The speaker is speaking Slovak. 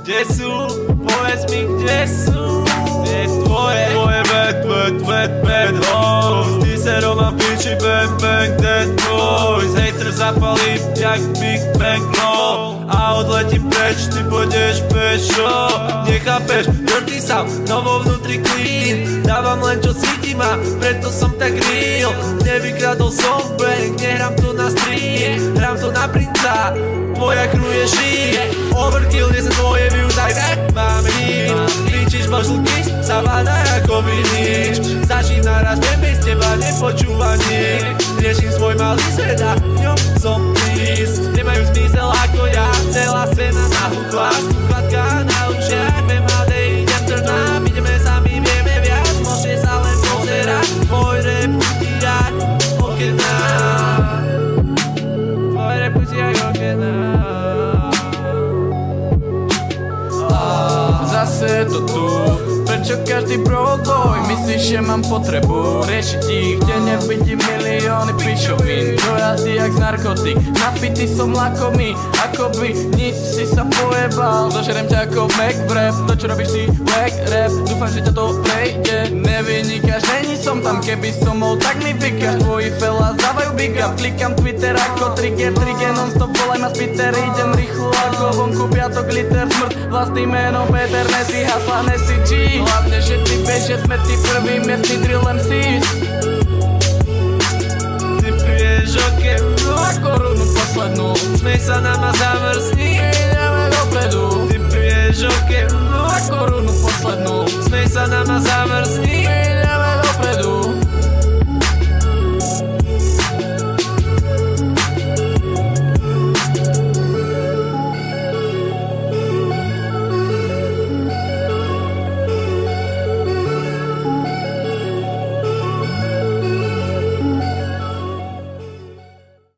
Kde sú? Povedz mi, kde sú? Je tvoje bad hoes. Ty se Roman piči bang bang dead boys. Hater zapalí jak Big Bang Glow a odletím preč, ty pôjdeš pešo. Nechápeš, dirty sound, no vo vnútri clean. Dávam len čo cítim a preto som tak real. Nevykradol som bang, nehrám to na stream, hrám to na princa. Tvoja crew je shit, overkill, nie sa tvoje views, aj tak máme hit. Kričíš možlky, sa váda ako by nič. Začína raz, viem z teba nepočúva nik. Riešim svoj malý svet a v ňom som please. Nemajú zmysel ako ja, celá scéna na hudlách. Sluchatka na ušiach, viem HD, idem turn up. Ideme sami, vieme viac, môžete sa len pozerať. Tvoj rap pustí jak okena. Tvoj rap pustí jak okena. Zase je to tu, prečo každý broad boy myslíš, že mám potrebu riešiť ich, kde nevidím milióny pičovín. To jazdí jak z narkotik, napitý som lakomý, akoby nič si sa pojebal. Zožerem ťa ako Mac v rap, to čo robíš ty wack rap, dúfam, že ťa to prejde. Nevynikáš, není som tam, keby som mohol, tak mi vykáš. Tvoji fellas dávajú big up, klikám Twitter ako trigger non stop, volaj ma spiter, idem rýchlo ako vonku piatok, glitter, smrt, vlastný meno Peter, nesi hasla, nesi G. Hlavne, že ty vieš, že sme tí prvý miestný drill MCs. Ty piješ okenu a korunu poslednú, smej sa nám a zamrzni.